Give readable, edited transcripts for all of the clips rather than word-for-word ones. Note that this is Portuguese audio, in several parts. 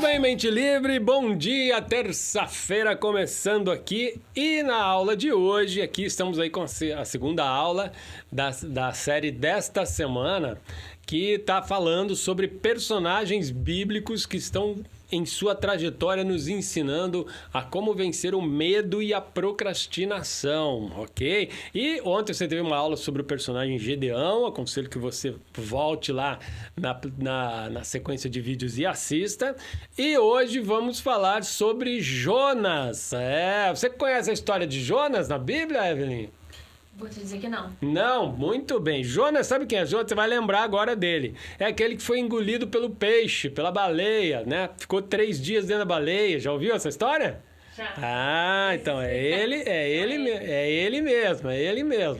bem, mente livre? Bom dia, terça-feira começando aqui. E na aula de hoje, aqui estamos aí com a segunda aula da série desta semana, que está falando sobre personagens bíblicos que estão em sua trajetória nos ensinando a como vencer o medo e a procrastinação, ok? E ontem você teve uma aula sobre o personagem Gedeão, aconselho que você volte lá na sequência de vídeos e assista. E hoje vamos falar sobre Jonas. Você conhece a história de Jonas na Bíblia, Evelyn? Vou te dizer que não. Não, muito bem. Jonas, sabe quem é Jonas? Você vai lembrar agora dele. É aquele que foi engolido pelo peixe, pela baleia, né? Ficou 3 dias dentro da baleia. Já ouviu essa história? Já. Ah, então é ele mesmo,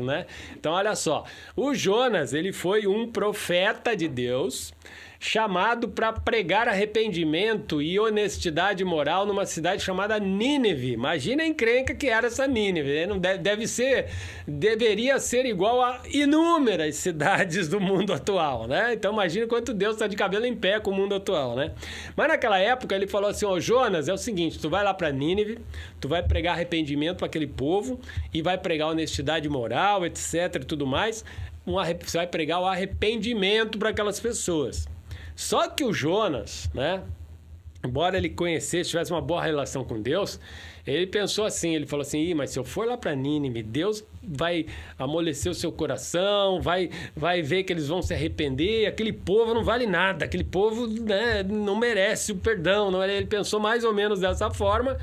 né? Então olha só, o Jonas, ele foi um profeta de Deus, chamado para pregar arrependimento e honestidade moral numa cidade chamada Nínive. Imagina a encrenca que era essa Nínive. Não deveria ser igual a inúmeras cidades do mundo atual, né? Então imagina quanto Deus está de cabelo em pé com o mundo atual, né? Mas naquela época ele falou assim: Jonas, é o seguinte, tu vai lá para Nínive, tu vai pregar arrependimento para aquele povo e vai pregar honestidade moral, etc e tudo mais. Você vai pregar o arrependimento para aquelas pessoas. Só que o Jonas, né, embora ele conhecesse, tivesse uma boa relação com Deus, ele pensou assim, ele falou assim: mas se eu for lá para Nínive, Deus vai amolecer o seu coração, vai ver que eles vão se arrepender, aquele povo não vale nada, aquele povo, né, não merece o perdão. Não, ele pensou mais ou menos dessa forma,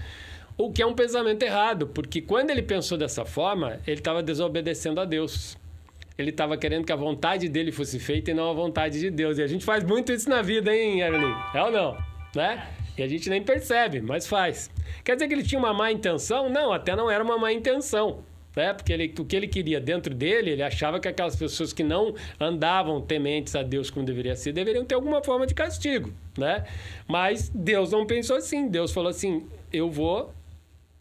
o que é um pensamento errado, porque quando ele pensou dessa forma, ele estava desobedecendo a Deus. Ele estava querendo que a vontade dele fosse feita e não a vontade de Deus. E a gente faz muito isso na vida, hein, Evelyn? É ou não? Né? E a gente nem percebe, mas faz. Quer dizer que ele tinha uma má intenção? Não, até não era uma má intenção. Né? Porque o que ele queria dentro dele, ele achava que aquelas pessoas que não andavam tementes a Deus como deveria ser, deveriam ter alguma forma de castigo. Né? Mas Deus não pensou assim. Deus falou assim: eu vou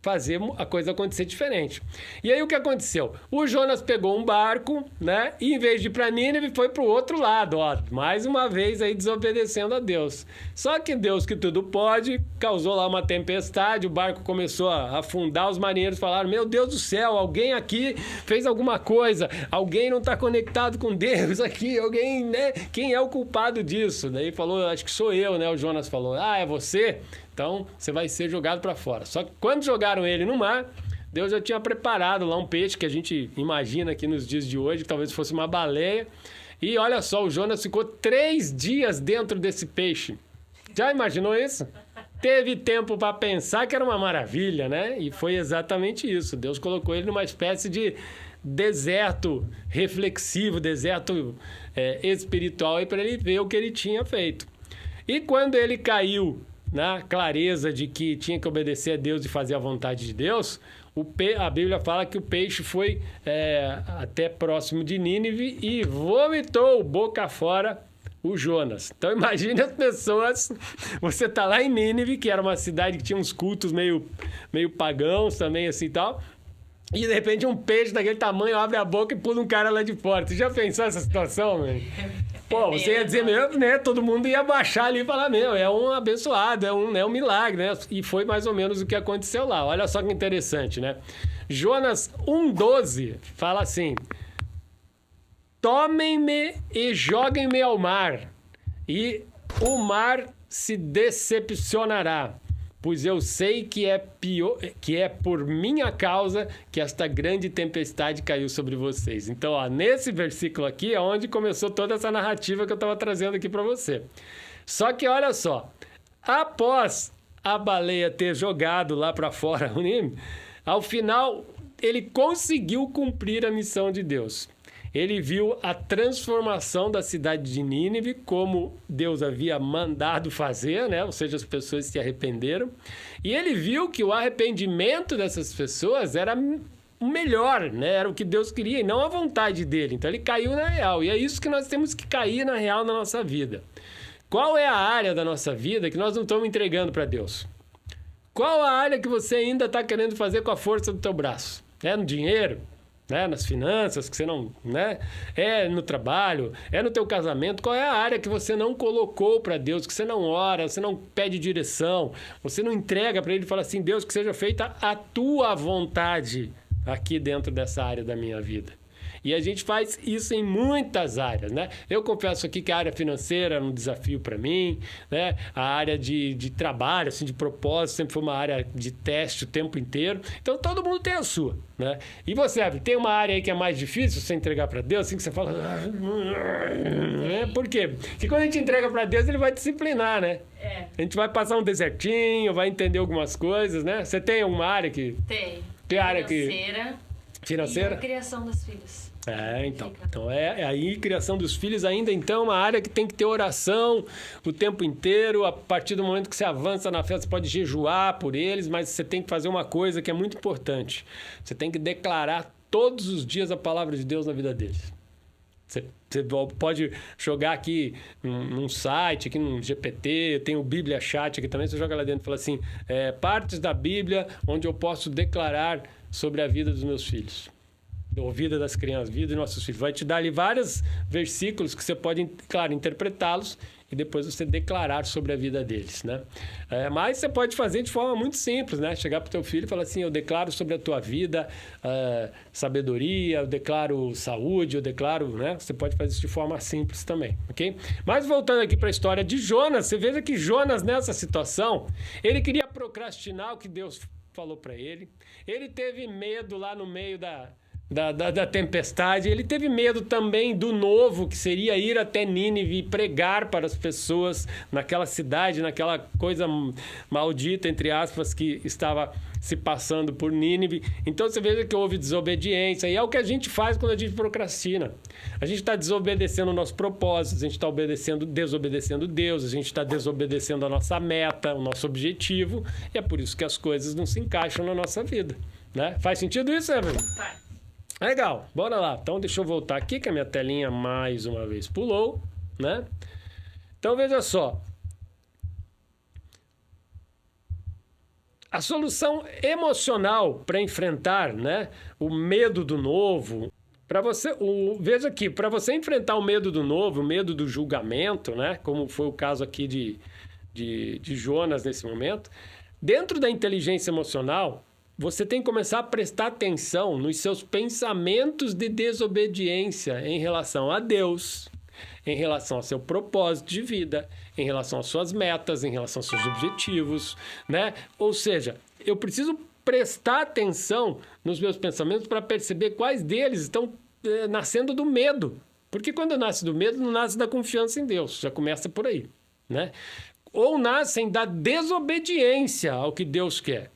fazer a coisa acontecer diferente. E aí o que aconteceu? O Jonas pegou um barco, né? E em vez de ir para Nínive, foi para o outro lado, ó. Mais uma vez aí desobedecendo a Deus. Só que Deus, que tudo pode, causou lá uma tempestade, o barco começou a afundar, os marinheiros falaram: meu Deus do céu, alguém aqui fez alguma coisa, alguém não está conectado com Deus aqui, alguém, né? Quem é o culpado disso? Daí falou: acho que sou eu, né? O Jonas falou: ah, é você? Então, você vai ser jogado para fora. Só que quando jogaram ele no mar, Deus já tinha preparado lá um peixe que a gente imagina aqui nos dias de hoje, que talvez fosse uma baleia. E olha só, o Jonas ficou 3 dias dentro desse peixe. Já imaginou isso? Teve tempo para pensar que era uma maravilha, né? E foi exatamente isso. Deus colocou ele numa espécie de deserto reflexivo, deserto espiritual, para ele ver o que ele tinha feito. E quando ele caiu na clareza de que tinha que obedecer a Deus e fazer a vontade de Deus, a Bíblia fala que o peixe foi até próximo de Nínive e vomitou boca fora o Jonas. Então imagine as pessoas, você tá lá em Nínive, que era uma cidade que tinha uns cultos meio pagãos também assim e tal, e de repente um peixe daquele tamanho abre a boca e pula um cara lá de fora. Você já pensou essa situação, velho? Pô, você ia dizer mesmo, né? Todo mundo ia baixar ali e falar: meu, é um abençoado, é um milagre, né? E foi mais ou menos o que aconteceu lá. Olha só que interessante, né? Jonas 1,12 fala assim: tomem-me e joguem-me ao mar, e o mar se decepcionará, pois eu sei que é por minha causa que esta grande tempestade caiu sobre vocês. Então, ó, nesse versículo aqui é onde começou toda essa narrativa que eu estava trazendo aqui para você. Só que olha só, após a baleia ter jogado lá para fora o Nínive, ao final ele conseguiu cumprir a missão de Deus. Ele viu a transformação da cidade de Nínive, como Deus havia mandado fazer, né? Ou seja, as pessoas se arrependeram. E ele viu que o arrependimento dessas pessoas era o melhor, né? Era o que Deus queria e não a vontade dele. Então ele caiu na real. E é isso que nós temos que cair na real na nossa vida. Qual é a área da nossa vida que nós não estamos entregando para Deus? Qual a área que você ainda está querendo fazer com a força do teu braço? É no dinheiro? né? Nas finanças, que você não, né? É no trabalho, é no teu casamento. Qual é a área que você não colocou para Deus, que você não ora, você não pede direção, você não entrega para Ele e fala assim, Deus, que seja feita a tua vontade aqui dentro dessa área da minha vida. E a gente faz isso em muitas áreas, né? Eu confesso aqui que a área financeira é um desafio para mim, né? A área de trabalho, assim, de propósito, sempre foi uma área de teste o tempo inteiro. Então, todo mundo tem a sua, né? E você, Evelyn, tem uma área aí que é mais difícil você entregar para Deus, assim que você fala... Por quê? Porque quando a gente entrega para Deus, Ele vai disciplinar, né? A gente vai passar um desertinho, vai entender algumas coisas, né? Você tem alguma área que... Tem área financeira? E a criação dos filhos. Então. Então aí criação dos filhos ainda então uma área que tem que ter oração o tempo inteiro. A partir do momento que você avança na fé, você pode jejuar por eles, mas você tem que fazer uma coisa que é muito importante. Você tem que declarar todos os dias a palavra de Deus na vida deles. Você pode jogar aqui num site, aqui no GPT, tem o Bíblia Chat aqui também, você joga lá dentro e fala assim, partes da Bíblia onde eu posso declarar sobre a vida dos meus filhos. Ou vida das crianças, vida dos nossos filhos. Vai te dar ali vários versículos que você pode, claro, interpretá-los e depois você declarar sobre a vida deles, né? Mas você pode fazer de forma muito simples, né? Chegar para o teu filho e falar assim, eu declaro sobre a tua vida sabedoria, eu declaro saúde, eu declaro, né? Você pode fazer isso de forma simples também, ok? Mas voltando aqui para a história de Jonas, você veja que Jonas, nessa situação, ele queria procrastinar o que Deus falou para ele. Ele teve medo lá no meio da tempestade. Ele teve medo também do novo, que seria ir até Nínive e pregar para as pessoas naquela cidade, naquela coisa maldita, entre aspas, que estava se passando por Nínive. Então você veja que houve desobediência, e é o que a gente faz quando a gente procrastina. A gente está desobedecendo o nosso propósito, a gente está desobedecendo Deus, a gente está desobedecendo a nossa meta, o nosso objetivo, e é por isso que as coisas não se encaixam na nossa vida, né? Faz sentido isso, Evelyn? Faz. Legal, bora lá. Então, deixa eu voltar aqui, que a minha telinha mais uma vez pulou, né? Então, veja só. A solução emocional para enfrentar, né, o medo do novo, veja aqui, para você enfrentar o medo do novo, o medo do julgamento, né, como foi o caso aqui de Jonas nesse momento, dentro da inteligência emocional, você tem que começar a prestar atenção nos seus pensamentos de desobediência em relação a Deus, em relação ao seu propósito de vida, em relação às suas metas, em relação aos seus objetivos, né? Ou seja, eu preciso prestar atenção nos meus pensamentos para perceber quais deles estão nascendo do medo. Porque quando nasce do medo, não nasce da confiança em Deus. Já começa por aí, né? Ou nascem da desobediência ao que Deus quer.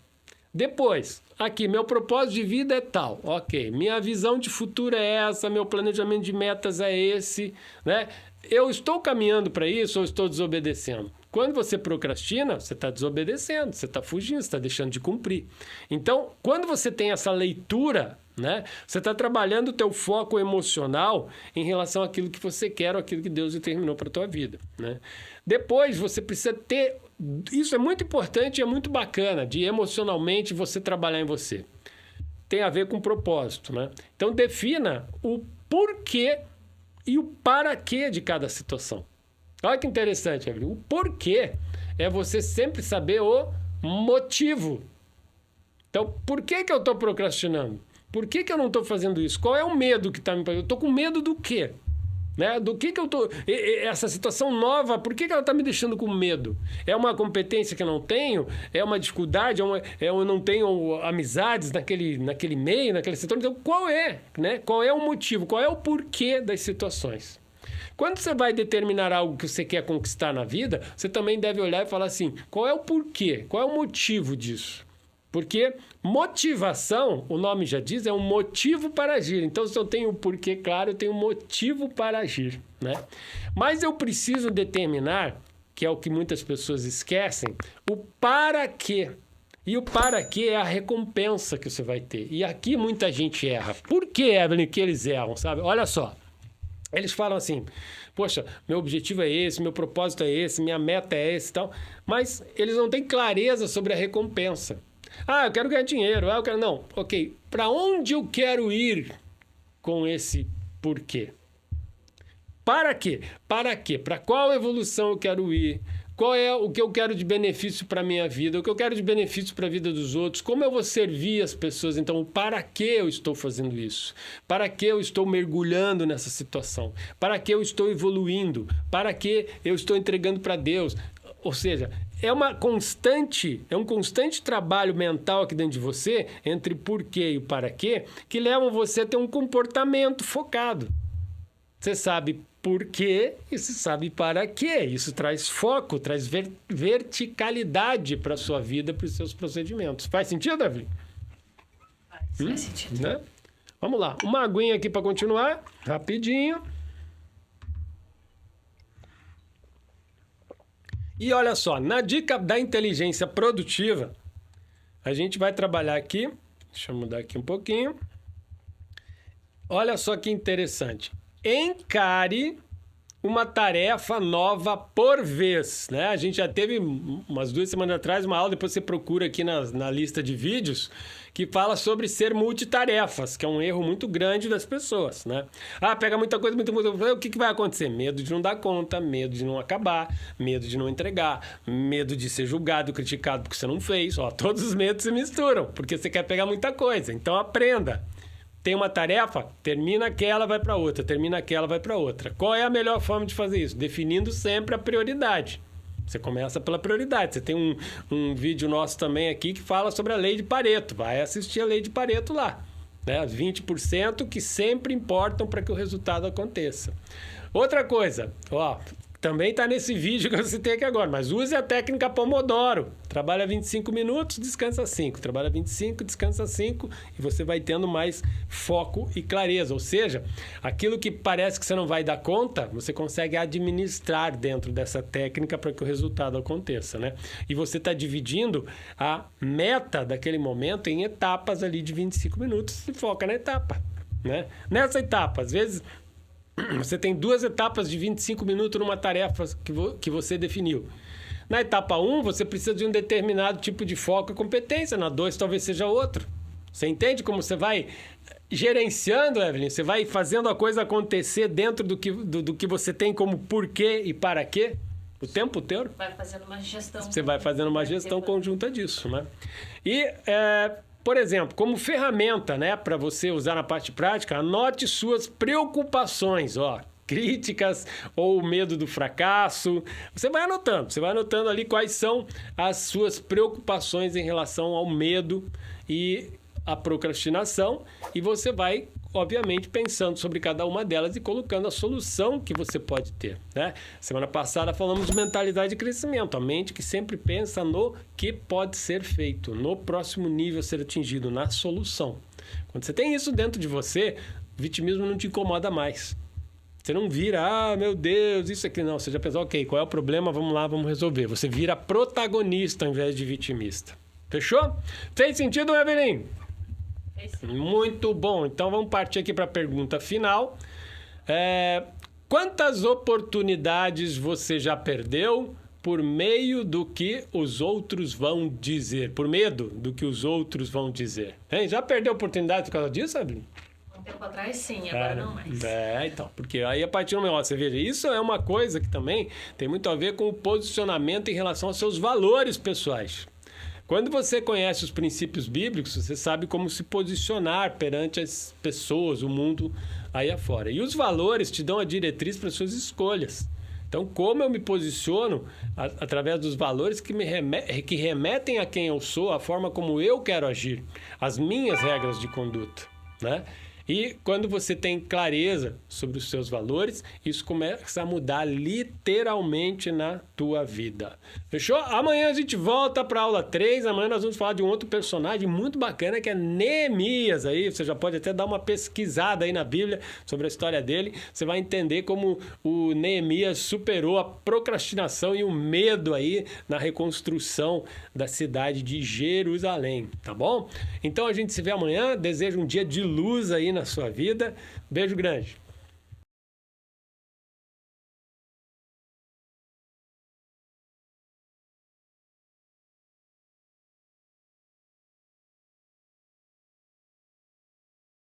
Depois, aqui, meu propósito de vida é tal. Ok, minha visão de futuro é essa, meu planejamento de metas é esse, né? Eu estou caminhando para isso ou estou desobedecendo? Quando você procrastina, você está desobedecendo, você está fugindo, você está deixando de cumprir. Então, quando você tem essa leitura, né, você está trabalhando o teu foco emocional em relação àquilo que você quer ou àquilo que Deus determinou para a tua vida, né? Depois, você precisa ter... Isso é muito importante e é muito bacana, de emocionalmente você trabalhar em você. Tem a ver com propósito, né? Então, defina o porquê e o para quê de cada situação. Olha que interessante, Evelyn. O porquê é você sempre saber o motivo. Então, por que eu estou procrastinando? Por que eu não estou fazendo isso? Qual é o medo que está me fazendo? Eu estou com medo do quê? Né? Do que eu estou... Essa situação nova, por que ela está me deixando com medo? É uma competência que eu não tenho? É uma dificuldade? Eu não tenho amizades naquele meio, naquele setor? Então, qual é? Né? Qual é o motivo? Qual é o porquê das situações? Quando você vai determinar algo que você quer conquistar na vida, você também deve olhar e falar assim, qual é o porquê? Qual é o motivo disso? Porque motivação, o nome já diz, é um motivo para agir. Então, se eu tenho o porquê claro, eu tenho um motivo para agir, né? Mas eu preciso determinar, que é o que muitas pessoas esquecem, o para quê. E o para quê é a recompensa que você vai ter. E aqui muita gente erra. Por que, Evelyn, que eles erram, sabe? Olha só. Eles falam assim, poxa, meu objetivo é esse, meu propósito é esse, minha meta é esse e tal. Mas eles não têm clareza sobre a recompensa. Ah, eu quero ganhar dinheiro. Ah, eu quero... Não, ok. Para onde eu quero ir com esse porquê. Para quê? Para quê? Para qual evolução eu quero ir? Qual é o que eu quero de benefício para a minha vida? O que eu quero de benefício para a vida dos outros? Como eu vou servir as pessoas? Então, para que eu estou fazendo isso? Para que eu estou mergulhando nessa situação? Para que eu estou evoluindo? Para que eu estou entregando para Deus? Ou seja, é um constante trabalho mental aqui dentro de você, entre porquê e o para quê, que levam você a ter um comportamento focado. Você sabe por quê e você sabe para quê. Isso traz foco, traz verticalidade para a sua vida, para os seus procedimentos. Faz sentido, Evelyn? Faz sentido. Né? Vamos lá. Uma aguinha aqui para continuar, rapidinho. E olha só, na dica da inteligência produtiva, a gente vai trabalhar aqui. Deixa eu mudar aqui um pouquinho. Olha só que interessante. Encare uma tarefa nova por vez, né? A gente já teve umas 2 semanas atrás uma aula, depois você procura aqui na lista de vídeos, que fala sobre ser multitarefas, que é um erro muito grande das pessoas, né? Pega muita coisa, o que vai acontecer? Medo de não dar conta, medo de não acabar, medo de não entregar, medo de ser julgado, criticado porque você não fez. Todos os medos se misturam, porque você quer pegar muita coisa. Então aprenda. Tem uma tarefa, termina aquela, vai para outra. Termina aquela, vai para outra. Qual é a melhor forma de fazer isso? Definindo sempre a prioridade. Você começa pela prioridade. Você tem um vídeo nosso também aqui que fala sobre a lei de Pareto. Vai assistir a lei de Pareto lá. Né? 20% que sempre importam para que o resultado aconteça. Outra coisa, também está nesse vídeo que eu citei aqui agora, mas use a técnica Pomodoro. Trabalha 25 minutos, descansa 5. Trabalha 25, descansa 5 e você vai tendo mais foco e clareza. Ou seja, aquilo que parece que você não vai dar conta, você consegue administrar dentro dessa técnica para que o resultado aconteça, né? E você está dividindo a meta daquele momento em etapas ali de 25 minutos e foca na etapa, né? Nessa etapa, às vezes você tem 2 etapas de 25 minutos numa tarefa que você definiu. Na etapa 1, você precisa de um determinado tipo de foco e competência. Na 2, talvez seja outro. Você entende como você vai gerenciando, Evelyn? Você vai fazendo a coisa acontecer dentro do que você tem como porquê e para quê? O tempo inteiro. Vai fazendo uma gestão. Você vai fazendo uma gestão conjunta disso, né? E... por exemplo, como ferramenta, né, para você usar na parte prática, anote suas preocupações, críticas ou medo do fracasso. Você vai anotando ali quais são as suas preocupações em relação ao medo e à procrastinação, e você vai, obviamente, pensando sobre cada uma delas e colocando a solução que você pode ter, né? Semana passada falamos de mentalidade de crescimento, a mente que sempre pensa no que pode ser feito, no próximo nível a ser atingido, na solução. Quando você tem isso dentro de você, o vitimismo não te incomoda mais. Você não vira, meu Deus, isso aqui não. Você já pensou, ok, qual é o problema? Vamos lá, vamos resolver. Você vira protagonista ao invés de vitimista. Fechou? Fez sentido, Evelyn? Muito bom. Então, vamos partir aqui para a pergunta final. Quantas oportunidades você já perdeu por meio do que os outros vão dizer? Por medo do que os outros vão dizer. Hein? Já perdeu oportunidade por causa disso, Evelyn? Um tempo atrás, sim. Agora não mais. Então. Porque aí, a partir do momento, você veja, isso é uma coisa que também tem muito a ver com o posicionamento em relação aos seus valores pessoais. Quando você conhece os princípios bíblicos, você sabe como se posicionar perante as pessoas, o mundo aí afora. E os valores te dão a diretriz para as suas escolhas. Então, como eu me posiciono através dos valores que remetem a quem eu sou, a forma como eu quero agir, as minhas regras de conduta, né? E quando você tem clareza sobre os seus valores, isso começa a mudar literalmente na tua vida. Fechou? Amanhã a gente volta para a aula 3. Amanhã nós vamos falar de um outro personagem muito bacana que é Neemias. Aí você já pode até dar uma pesquisada aí na Bíblia sobre a história dele. Você vai entender como o Neemias superou a procrastinação e o medo aí na reconstrução da cidade de Jerusalém. Tá bom? Então a gente se vê amanhã. Desejo um dia de luz aí na sua vida. Beijo grande.